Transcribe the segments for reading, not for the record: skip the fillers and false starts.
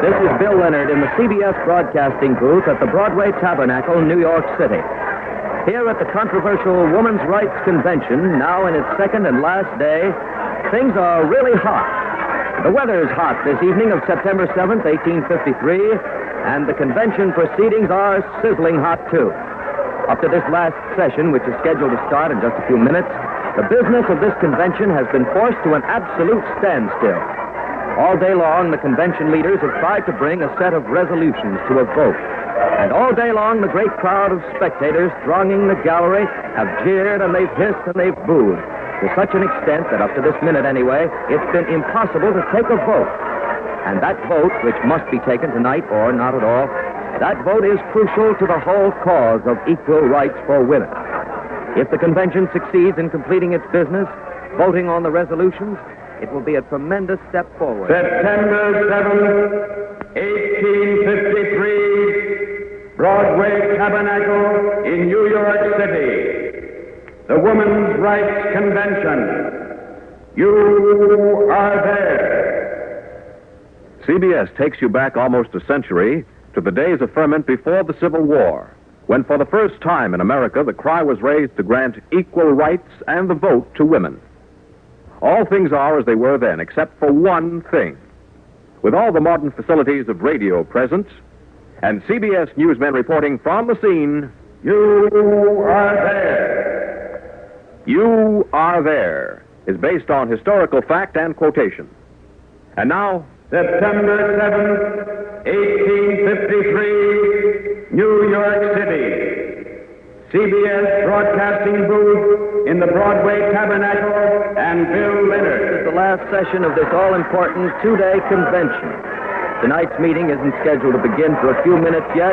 This is Bill Leonard in the CBS broadcasting booth at the Broadway Tabernacle, New York City. Here at the controversial Women's Rights Convention, now in its second and last day, things are really hot. The weather is hot this evening of September 7th, 1853, and the convention proceedings are sizzling hot, too. Up to this last session, which is scheduled to start in just a few minutes, the business of this convention has been forced to an absolute standstill. All day long, the convention leaders have tried to bring a set of resolutions to a vote. And all day long, the great crowd of spectators thronging the gallery have jeered and they've hissed and they've booed, to such an extent that up to this minute anyway, it's been impossible to take a vote. And that vote, which must be taken tonight or not at all, that vote is crucial to the whole cause of equal rights for women. If the convention succeeds in completing its business, voting on the resolutions, it will be a tremendous step forward. September 7th, 1853, Broadway Tabernacle in New York City. The Women's Rights Convention. You are there. CBS takes you back almost a century to the days of ferment before the Civil War, when for the first time in America the cry was raised to grant equal rights and the vote to women. All things are as they were then, except for one thing. With all the modern facilities of radio present, and CBS newsmen reporting from the scene, You are there. You Are There is based on historical fact and quotation. And now, September 7th, 1853, New York City. CBS broadcasting booth in the Broadway Tabernacle and Bill Leonard. This is the last session of this all-important two-day convention. Tonight's meeting isn't scheduled to begin for a few minutes yet.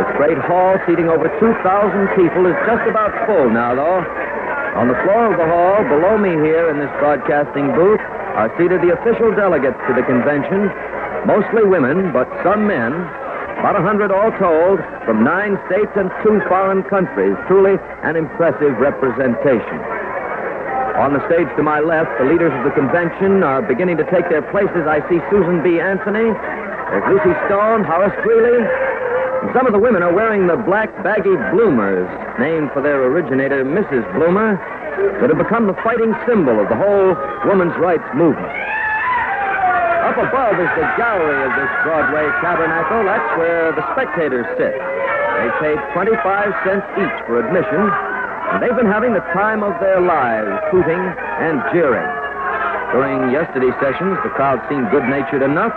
This great hall, seating over 2,000 people, is just about full now, though. On the floor of the hall, below me here in this broadcasting booth, are seated the official delegates to the convention, mostly women, but some men. About 100 all told, from 9 states and 2 foreign countries. Truly an impressive representation. On the stage to my left, the leaders of the convention are beginning to take their places. I see Susan B. Anthony, there's Lucy Stone, Horace Greeley, and some of the women are wearing the black baggy bloomers, named for their originator, Mrs. Bloomer, that have become the fighting symbol of the whole women's rights movement. Up above is the gallery of this Broadway Tabernacle. That's where the spectators sit. They paid 25 cents each for admission, and they've been having the time of their lives, hooting and jeering. During yesterday's sessions, the crowd seemed good-natured enough,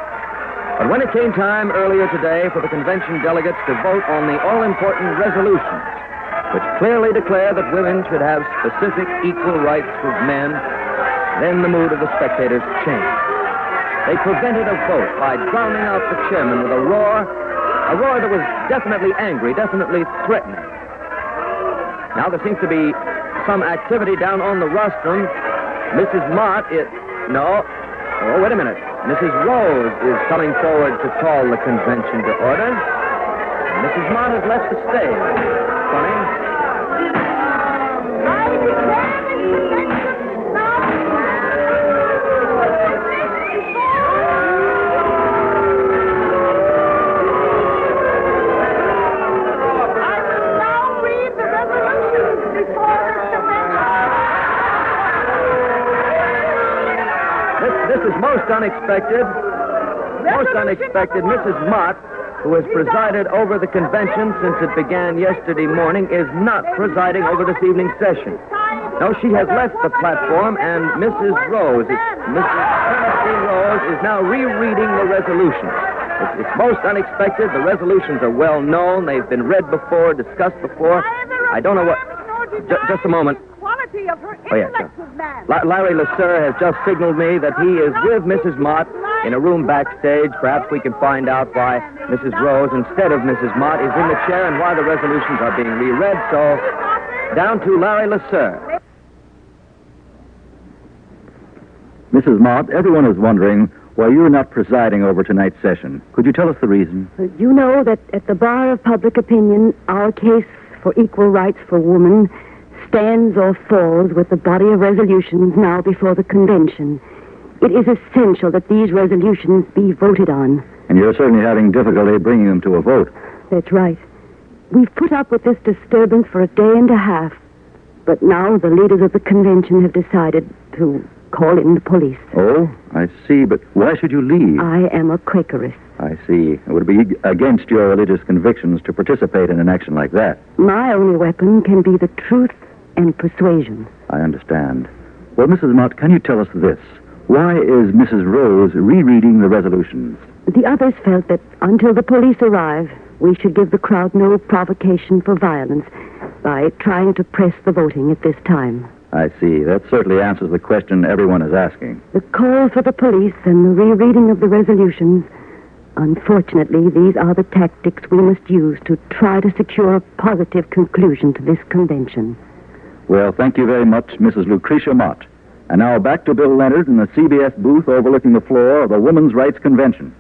but when it came time earlier today for the convention delegates to vote on the all-important resolutions, which clearly declare that women should have specific equal rights with men, then the mood of the spectators changed. They prevented a vote by drowning out the chairman with a roar that was definitely angry, definitely threatening. Now there seems to be some activity down on the rostrum. Mrs. Mott is... No. Oh, wait a minute. Mrs. Rose is coming forward to call the convention to order. Mrs. Mott has left the stage. Funny. This is most unexpected. Most unexpected. Mrs. Mott, who has presided over the convention since it began yesterday morning, is not presiding over this evening's session. No, she has left the platform, and Mrs. Rose, Mrs. Tennessee Rose, is now rereading the resolutions. It's most unexpected. The resolutions are well known. They've been read before, discussed before. I don't know what... Just a moment. Of her intellect with man. Larry LeSueur has just signaled me that he is with Mrs. Mott in a room backstage. Perhaps we can find out why Mrs. Rose, instead of Mrs. Mott, is in the chair and why the resolutions are being reread. So, down to Larry LeSueur. Mrs. Mott, everyone is wondering why you're not presiding over tonight's session. Could you tell us the reason? You know that at the bar of public opinion, our case for equal rights for women stands or falls with the body of resolutions now before the convention. It is essential that these resolutions be voted on. And you're certainly having difficulty bringing them to a vote. That's right. We've put up with this disturbance for a day and a half. But now the leaders of the convention have decided to call in the police. Oh, I see. But why should you leave? I am a Quakeress. I see. It would be against your religious convictions to participate in an action like that. My only weapon can be the truth and persuasion. I understand. Well, Mrs. Mott, can you tell us this? Why is Mrs. Rose rereading the resolutions? The others felt that until the police arrive, we should give the crowd no provocation for violence by trying to press the voting at this time. I see. That certainly answers the question everyone is asking. The call for the police and the rereading of the resolutions, unfortunately, these are the tactics we must use to try to secure a positive conclusion to this convention. Well, thank you very much, Mrs. Lucretia Mott. And now back to Bill Leonard in the CBS booth overlooking the floor of the Women's Rights Convention.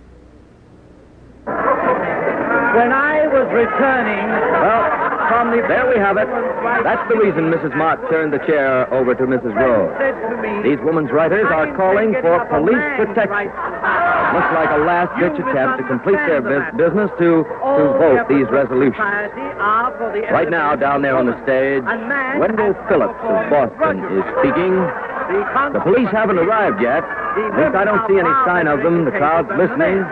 When I was returning... There we have it. That's the reason Mrs. Mott turned the chair over to Mrs. Rose. These women's writers are calling for police protection. Looks like a last-ditch attempt to complete their business to vote these resolutions. Right now, down there on the stage, Wendell Phillips of Boston is speaking. The police haven't arrived yet. At least I don't see any sign of them. The crowd's listening,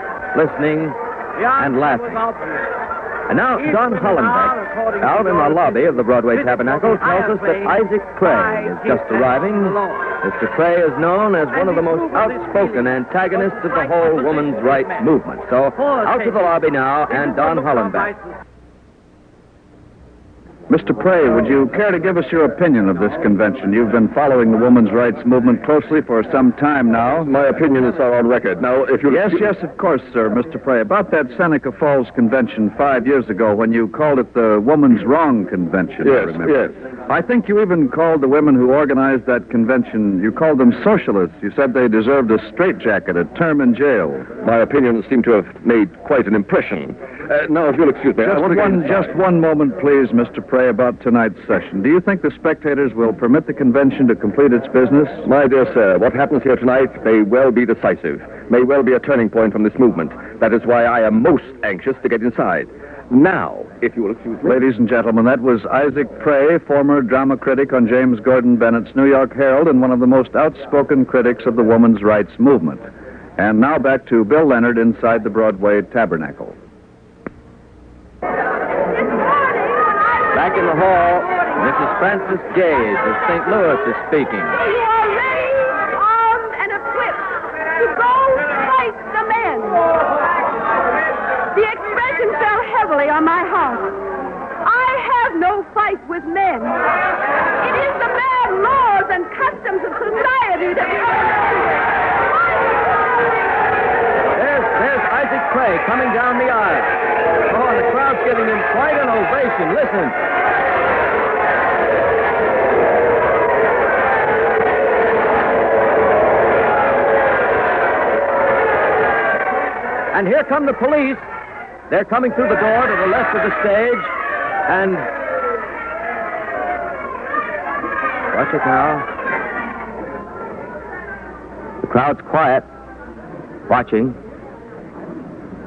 and laughing. And now, Don Hollenbeck, out in the lobby of the Broadway Tabernacle, tells us that Isaac Cray is just arriving. Mr. Cray is known as one of the most outspoken antagonists of the whole women's rights movement. So, out to the lobby now, and Don Hollenbeck. Mr. Prey, would you care to give us your opinion of this convention? You've been following the women's rights movement closely for some time now. My opinion is on record. Now, if you... Yes, of course, sir, Mr. Prey. About that Seneca Falls convention 5 years ago when you called it the Woman's Wrong Convention, I remember. Yes. I think you even called the women who organized that convention, you called them socialists. You said they deserved a straitjacket, a term in jail. My opinions seem to have made quite an impression. Now, if you'll excuse me, just one moment, please, Mr. Prey, about tonight's session. Do you think the spectators will permit the convention to complete its business? My dear sir, what happens here tonight may well be decisive, may well be a turning point from this movement. That is why I am most anxious to get inside. Now, if you will excuse me. Ladies and gentlemen, that was Isaac Prey, former drama critic on James Gordon Bennett's New York Herald and one of the most outspoken critics of the women's rights movement. And now back to Bill Leonard inside the Broadway Tabernacle. Back in the hall, Mrs. Frances Gage of St. Louis is speaking. You are ready, armed, and equipped to go fight the men. The expression fell heavily on my heart. I have no fight with men. It is the bad laws and customs of society that... There's Isaac Cray coming down the aisle. Oh, and the crowd's giving him quite an ovation. Listen. And here come the police. They're coming through the door to the left of the stage. And... watch it now. The crowd's quiet. Watching.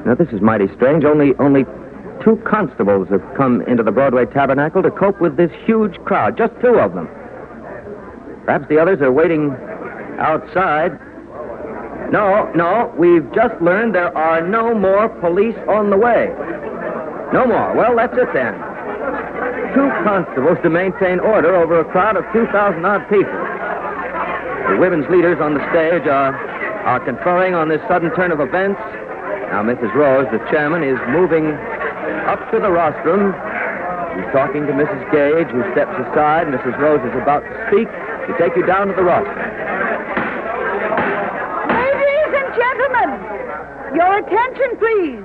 Now, this is mighty strange. Only 2 constables have come into the Broadway Tabernacle to cope with this huge crowd. Just 2 of them. Perhaps the others are waiting outside. No, we've just learned there are no more police on the way. No more. Well, that's it then. 2 constables to maintain order over a crowd of 2,000-odd people. The women's leaders on the stage are conferring on this sudden turn of events. Now, Mrs. Rose, the chairman, is moving up to the rostrum. He's talking to Mrs. Gage, who steps aside. Mrs. Rose is about to speak to take you down to the rostrum. Ladies and gentlemen, your attention, please.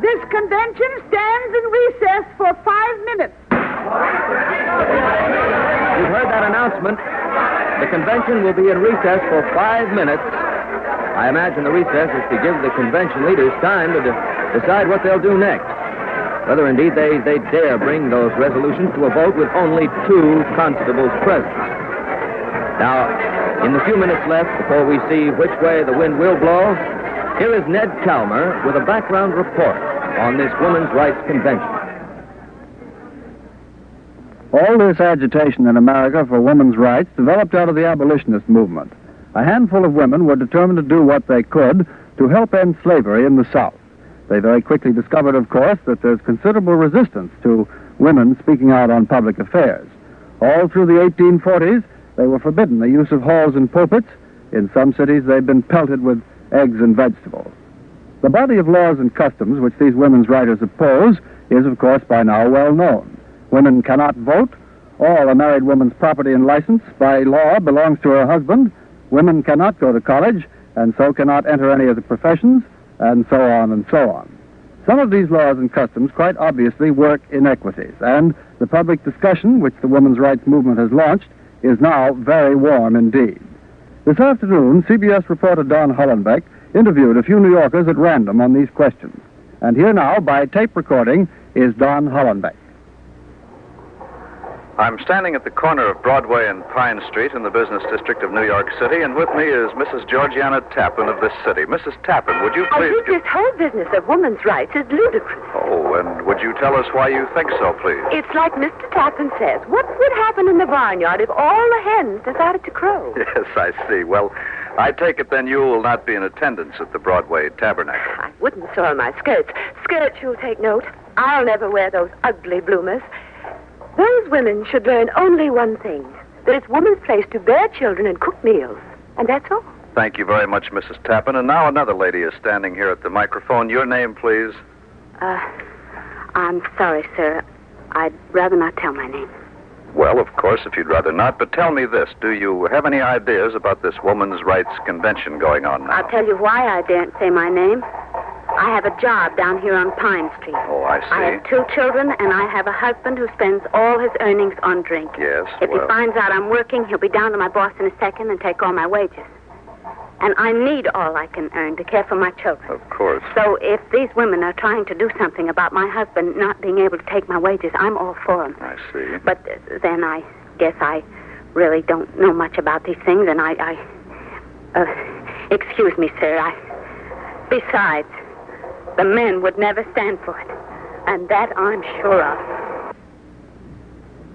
This convention stands in recess for 5 minutes. You've heard that announcement. The convention will be in recess for 5 minutes. I imagine the recess is to give the convention leaders time to decide what they'll do next. Whether indeed they dare bring those resolutions to a vote with only 2 constables present. Now, in the few minutes left before we see which way the wind will blow, Here is Ned Calmer with a background report on this Women's Rights Convention. All this agitation in America for women's rights developed out of the abolitionist movement. A handful of women were determined to do what they could to help end slavery in the South. They very quickly discovered, of course, that there's considerable resistance to women speaking out on public affairs. All through the 1840s, they were forbidden the use of halls and pulpits. In some cities, they'd been pelted with eggs and vegetables. The body of laws and customs which these women's writers oppose is, of course, by now well known. Women cannot vote. All a married woman's property and license by law belongs to her husband. Women cannot go to college, and so cannot enter any of the professions, and so on and so on. Some of these laws and customs quite obviously work inequities, and the public discussion which the women's rights movement has launched is now very warm indeed. This afternoon, CBS reporter Don Hollenbeck interviewed a few New Yorkers at random on these questions. And here now, by tape recording, is Don Hollenbeck. I'm standing at the corner of Broadway and Pine Street in the business district of New York City, and with me is Mrs. Georgiana Tappan of this city. Mrs. Tappan, would you please... I think this whole business of women's rights is ludicrous. Oh, and would you tell us why you think so, please? It's like Mr. Tappan says. What would happen in the barnyard if all the hens decided to crow? Yes, I see. Well, I take it then you will not be in attendance at the Broadway Tabernacle. I wouldn't soil my skirts. Skirts, you'll take note. I'll never wear those ugly bloomers. Those women should learn only one thing, that it's woman's place to bear children and cook meals. And that's all. Thank you very much, Mrs. Tappan. And now another lady is standing here at the microphone. Your name, please? I'm sorry, sir. I'd rather not tell my name. Well, of course, if you'd rather not. But tell me this. Do you have any ideas about this women's rights convention going on now? I'll tell you why I daren't say my name. I have a job down here on Pine Street. Oh, I see. I have 2 children, and I have a husband who spends all his earnings on drink. Yes, If he finds out I'm working, he'll be down to my boss in a second and take all my wages. And I need all I can earn to care for my children. Of course. So if these women are trying to do something about my husband not being able to take my wages, I'm all for them. I see. But then I guess I really don't know much about these things, and excuse me, sir, besides, the men would never stand for it, and that I'm sure of.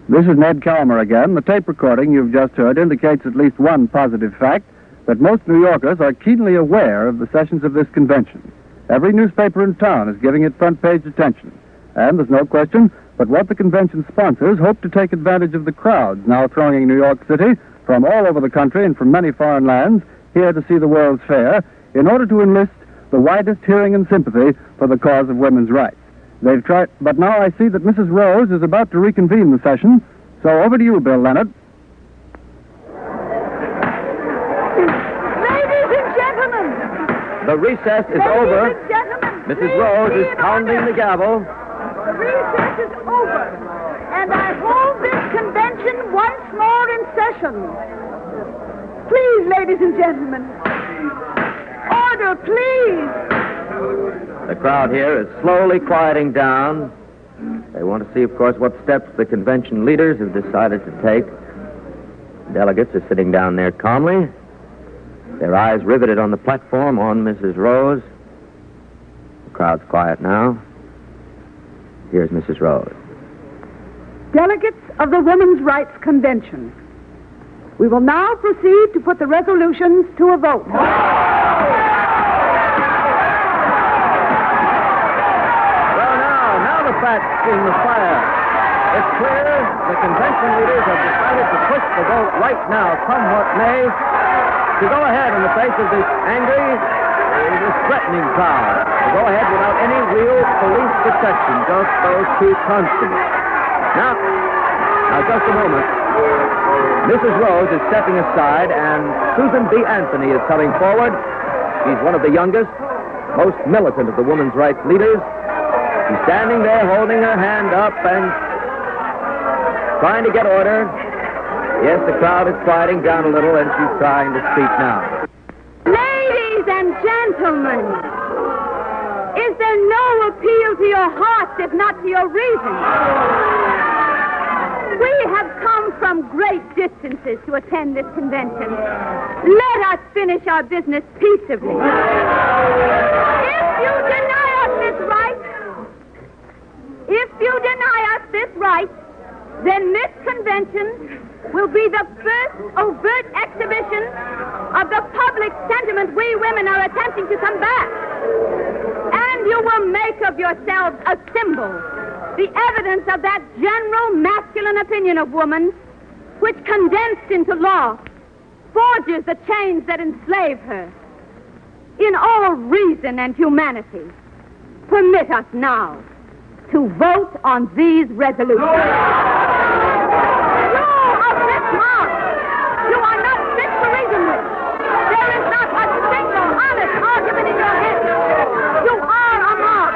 This is Ned Calmer again. The tape recording you've just heard indicates at least one positive fact, that most New Yorkers are keenly aware of the sessions of this convention. Every newspaper in town is giving it front-page attention. And there's no question but what the convention sponsors hope to take advantage of the crowds now thronging New York City from all over the country and from many foreign lands here to see the World's Fair in order to enlist the widest hearing and sympathy for the cause of women's rights. They've tried, but now I see that Mrs. Rose is about to reconvene the session, so over to you, Bill Leonard. Ladies and gentlemen. The recess is Ladies over. and gentlemen. Mrs. Rose is pounding the gavel. The recess is over. And I hold this convention once more in session. Please, ladies and gentlemen. Order, please. The crowd here is slowly quieting down. They want to see, of course, what steps the convention leaders have decided to take. Delegates are sitting down there calmly, their eyes riveted on the platform on Mrs. Rose. The crowd's quiet now. Here's Mrs. Rose. Delegates of the Women's Rights Convention, we will now proceed to put the resolutions to a vote. Facts in the fire. It's clear the convention leaders have decided to push the vote right now, come what may, to go ahead in the face of this angry, this threatening crowd. To go ahead without any real police protection, just those 2 constables. Now, just a moment. Mrs. Rose is stepping aside, and Susan B. Anthony is coming forward. She's one of the youngest, most militant of the women's rights leaders. She's standing there holding her hand up and trying to get order. Yes, the crowd is quieting down a little, and she's trying to speak now. Ladies and gentlemen, is there no appeal to your hearts if not to your reason? We have come from great distances to attend this convention. Let us finish our business peaceably. If you deny us this right, then this convention will be the first overt exhibition of the public sentiment we women are attempting to combat. And you will make of yourselves a symbol, the evidence of that general masculine opinion of woman, which condensed into law, forges the chains that enslave her. In all reason and humanity, permit us now to vote on these resolutions. You of this mob, you are not fit to reason with. There is not a single honest argument in your head. You are a mob,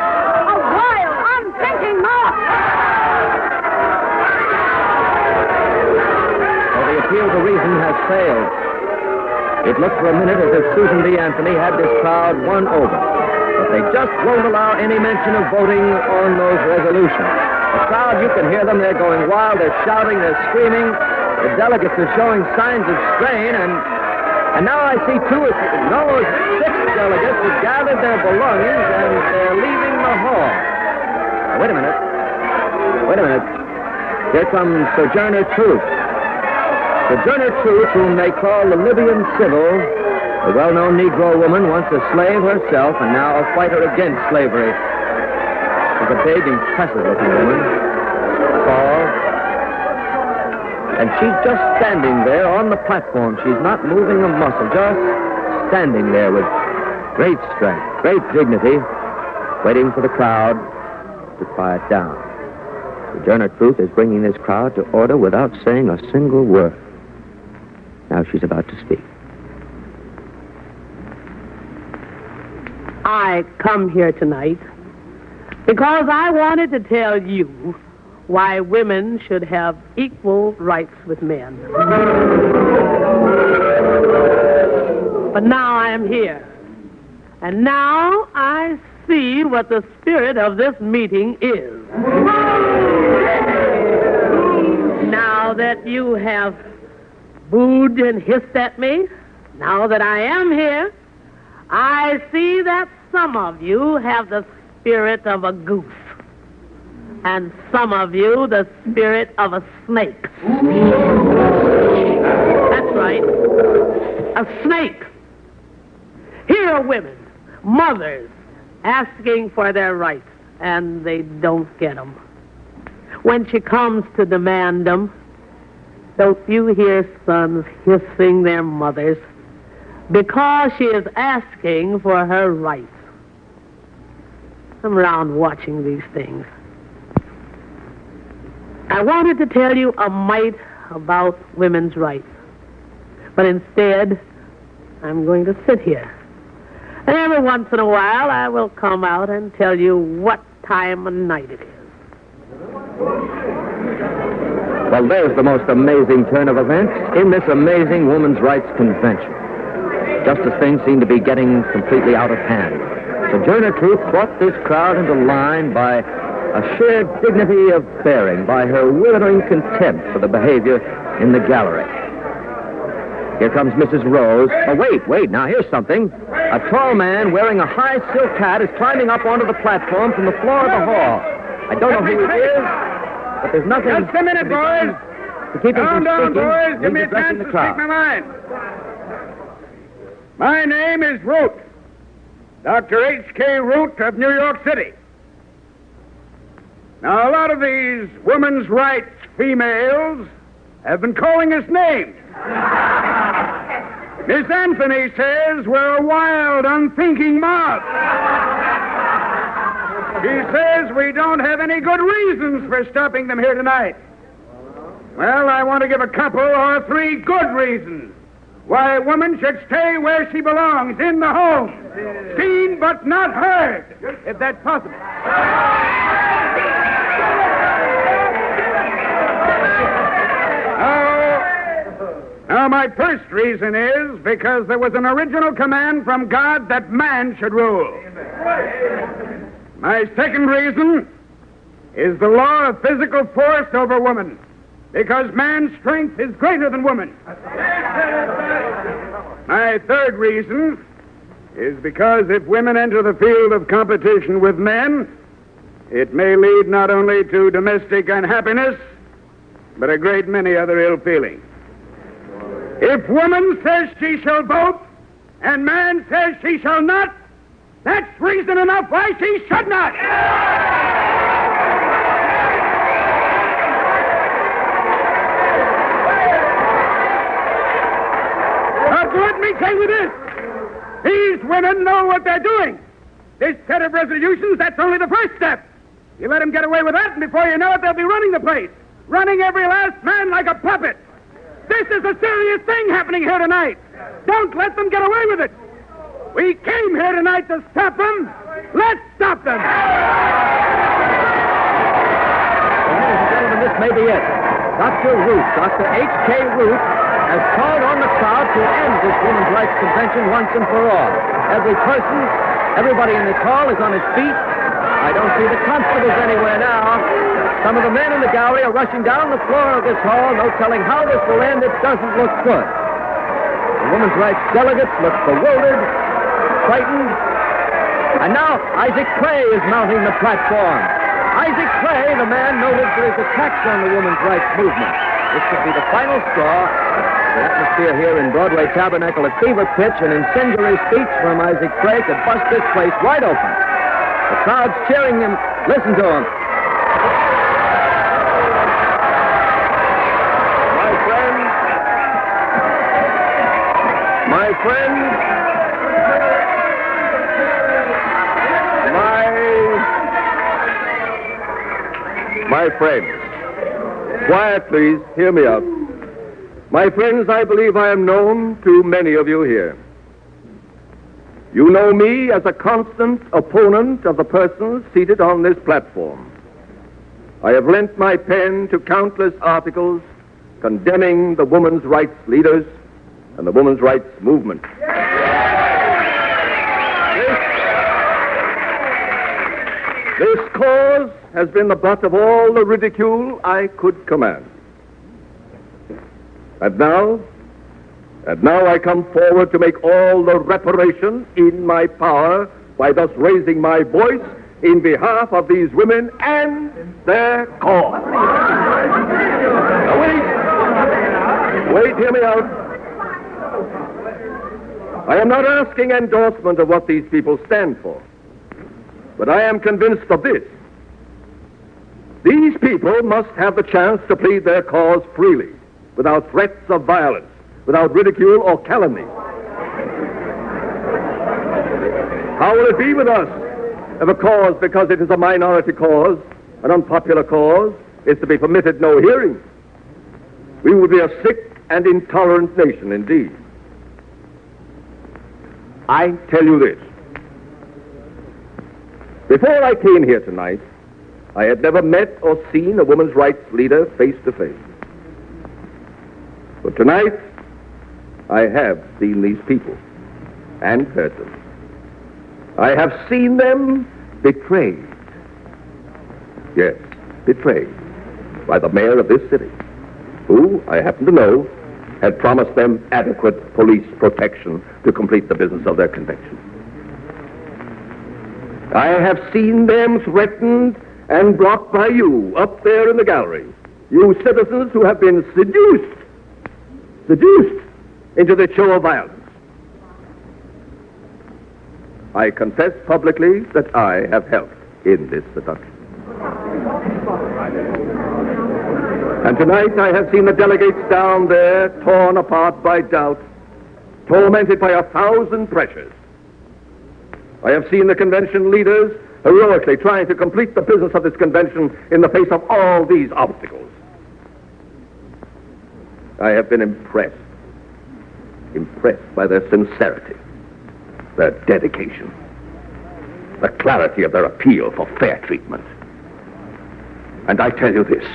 a wild, unthinking mob. So the appeal to reason has failed. It looked for a minute as if Susan B. Anthony had this crowd won over. But they just won't allow any mention of voting on those resolutions. The crowd, you can hear them. They're going wild. They're shouting. They're screaming. The delegates are showing signs of strain. And now I see 6 delegates have gathered their belongings and they're leaving the hall. Now, wait a minute. Here comes Sojourner Truth. Sojourner Truth, whom they call the Libyan Sybil, a well-known Negro woman, once a slave herself, and now a fighter against slavery. She's a big, impressive-looking woman, tall, and she's just standing there on the platform. She's not moving a muscle, just standing there with great strength, great dignity, waiting for the crowd to quiet down. Sojourner Truth is bringing this crowd to order without saying a single word. Now she's about to speak. I come here tonight because I wanted to tell you why women should have equal rights with men. But now I am here. And now I see what the spirit of this meeting is. Now that you have booed and hissed at me, now that I am here, I see that some of you have the spirit of a goose, and some of you the spirit of a snake. That's right, a snake. Here are women, mothers, asking for their rights, and they don't get them. When she comes to demand them, don't you hear sons hissing their mothers? Because she is asking for her rights. I'm around watching these things. I wanted to tell you a mite about women's rights. But instead, I'm going to sit here. And every once in a while, I will come out and tell you what time of night it is. Well, there's the most amazing turn of events in this amazing women's rights convention. Just as things seem to be getting completely out of hand, Sojourner Truth brought this crowd into line by a sheer dignity of bearing, by her withering contempt for the behavior in the gallery. Here comes Mrs. Rose. Oh, wait, now here's something. A tall man wearing a high silk hat is climbing up onto the platform from the floor of the hall. I don't know who he is, but there's nothing... Just a minute, boys. To keep him from Down, speaking, boys. Give me a chance to speak my mind. My name is Root. Dr. H.K. Root of New York City. Now, a lot of these women's rights females have been calling us names. Miss Anthony says we're a wild, unthinking mob. She says we don't have any good reasons for stopping them here tonight. Well, I want to give a couple or 3 good reasons why a woman should stay where she belongs, in the home. Seen but not heard, if that's possible. Now, my first reason is because there was an original command from God that man should rule. My second reason is the law of physical force over woman. Because man's strength is greater than woman. My third reason is because if women enter the field of competition with men, it may lead not only to domestic unhappiness, but a great many other ill feelings. If woman says she shall vote, and man says she shall not, that's reason enough why she should not. But let me tell you this. These women know what they're doing. This set of resolutions, that's only the first step. You let them get away with that, and before you know it, they'll be running the place. Running every last man like a puppet. This is a serious thing happening here tonight. Don't let them get away with it. We came here tonight to stop them. Let's stop them. Ladies and gentlemen, this may be it. Dr. Root, Dr. H.K. Root, has called on the crowd to end this women's rights convention once and for all. Every person, everybody in this hall is on his feet. I don't see the constables anywhere now. Some of the men in the gallery are rushing down the floor of this hall. No telling how this will end. It doesn't look good. The women's rights delegates look bewildered, frightened. And now Isaac Clay is mounting the platform. Isaac Clay, the man noted for his attacks on the women's rights movement. This could be the final straw. The atmosphere here in Broadway Tabernacle at fever pitch. An incendiary speech from Isaac Clay could bust this place wide open. The crowd's cheering him. Listen to him. My friends, quiet, please. Hear me out. My friends, I believe I am known to many of you here. You know me as a constant opponent of the persons seated on this platform. I have lent my pen to countless articles condemning the women's rights leaders and the women's rights movement. This cause has been the butt of all the ridicule I could command. And now I come forward to make all the reparation in my power by thus raising my voice in behalf of these women and their cause. Now wait, hear me out. I am not asking endorsement of what these people stand for, but I am convinced of this. These people must have the chance to plead their cause freely, without threats of violence, without ridicule or calumny. How will it be with us if a cause, because it is a minority cause, an unpopular cause, is to be permitted no hearing? We would be a sick and intolerant nation indeed. I tell you this. Before I came here tonight, I had never met or seen a women's rights leader face to face. But tonight, I have seen these people and heard them. I have seen them betrayed. Yes, betrayed by the mayor of this city, who, I happen to know, had promised them adequate police protection to complete the business of their convention. I have seen them threatened and brought by you up there in the gallery, you citizens who have been seduced into the show of violence. I confess publicly that I have helped in this seduction. And tonight I have seen the delegates down there torn apart by doubt, tormented by 1,000 pressures. I have seen the convention leaders heroically trying to complete the business of this convention in the face of all these obstacles. I have been impressed by their sincerity, their dedication, the clarity of their appeal for fair treatment. And I tell you this,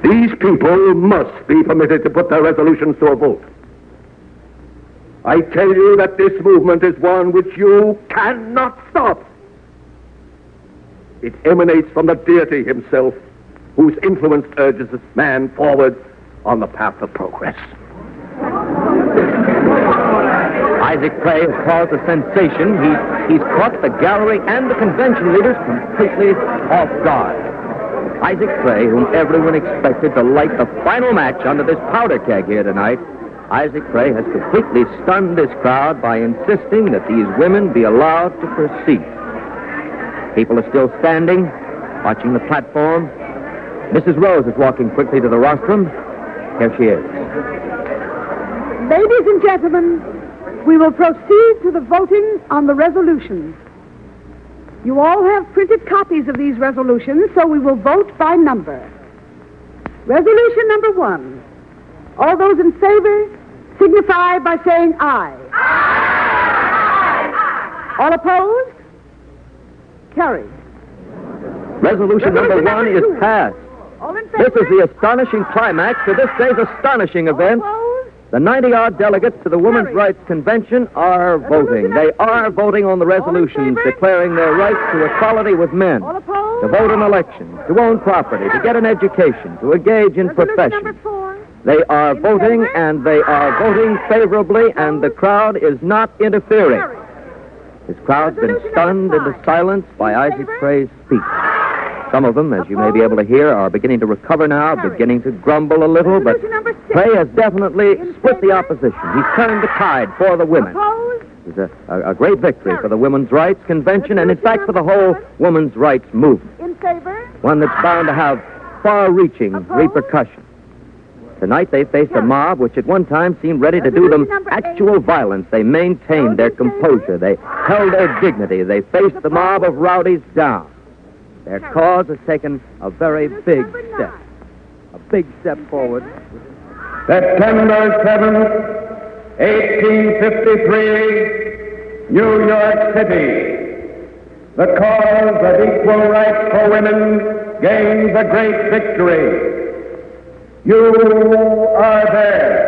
these people must be permitted to put their resolutions to a vote. I tell you that this movement is one which you cannot stop. It emanates from the deity himself, whose influence urges this man forward on the path of progress. Isaac Clay has caused a sensation. He's caught the gallery and the convention leaders completely off guard. Isaac Clay, whom everyone expected to light the final match under this powder keg here tonight, Isaac Clay has completely stunned this crowd by insisting that these women be allowed to proceed. People are still standing, watching the platform. Mrs. Rose is walking quickly to the rostrum. Here she is. Ladies and gentlemen, we will proceed to the voting on the resolutions. You all have printed copies of these resolutions, so we will vote by number. Resolution number 1. All those in favor signify by saying aye. Aye. All opposed? Carried. Resolution number 1 is passed. All in favor? This is the astonishing climax to this day's astonishing event. All opposed? The 90-odd delegates to the Women's Rights Convention are voting. They are voting on the resolutions declaring their rights to equality with men, All opposed? to vote in elections, to own property, to get an education, to engage in Resolution professions. number 4. They are In voting, favor? and they are voting favorably, and the crowd is not interfering. Carried. This crowd's been Resolution stunned number into 5. silence by In Isaac favor? Clay's speech. Some of them, as you may be able to hear, are beginning to recover now, Carried. beginning to grumble a little, but Resolution number 6. Clay has definitely In split the favor? opposition. He's turned the tide for the women. Opposed? It's a great victory for the Women's Rights Convention, and in Resolution fact for the number whole 7. women's rights movement, In favor? one that's bound to have far-reaching Opposed? repercussions. Tonight they face a Carried. mob which at one time seemed ready to do them Resolution number 8. actual violence. They maintained Those their in favor? composure. They held their dignity. They faced the mob of rowdies down. Their Carried. cause has taken a very Resolution big number step. 9. A big step forward. September 7th, 1853, New York City. The cause of equal rights for women gains a great victory. You are there.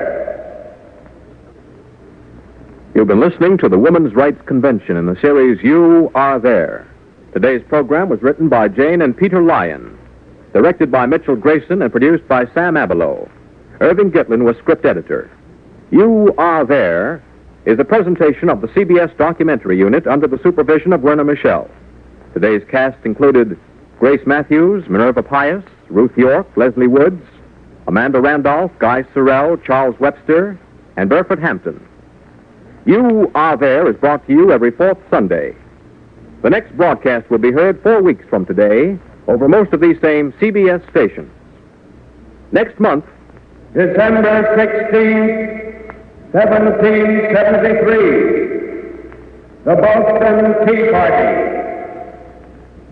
You've been listening to the Women's Rights Convention in the series You Are There. Today's program was written by Jane and Peter Lyon, directed by Mitchell Grayson, and produced by Sam Abelow. Irving Gitlin was script editor. You Are There is a presentation of the CBS documentary unit under the supervision of Werner Michel. Today's cast included Grace Matthews, Minerva Pius, Ruth York, Leslie Woods, Amanda Randolph, Guy Sorrell, Charles Webster, and Burford Hampton. You Are There is brought to you every fourth Sunday. The next broadcast will be heard 4 weeks from today over most of these same CBS stations. Next month, December 16th, 1773, the Boston Tea Party.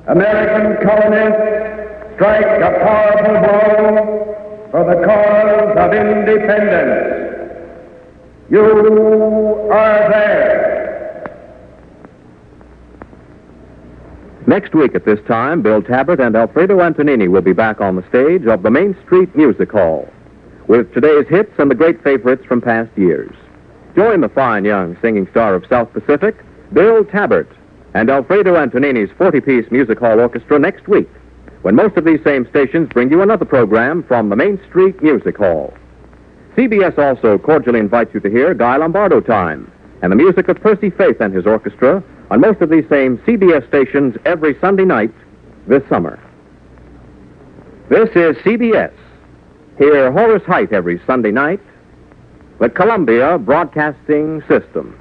American colonists strike a powerful blow for the cause of independence. You are there. next week at this time, Bill Tabbert and Alfredo Antonini will be back on the stage of the Main Street Music Hall with today's hits and the great favorites from past years. Join the fine young singing star of South Pacific, Bill Tabbert, and Alfredo Antonini's 40-piece music hall orchestra next week, when most of these same stations bring you another program from the Main Street Music Hall. CBS also cordially invites you to hear Guy Lombardo Time and the music of Percy Faith and his orchestra on most of these same CBS stations every Sunday night this summer. This is CBS. Hear Horace Heidt every Sunday night. The Columbia Broadcasting System.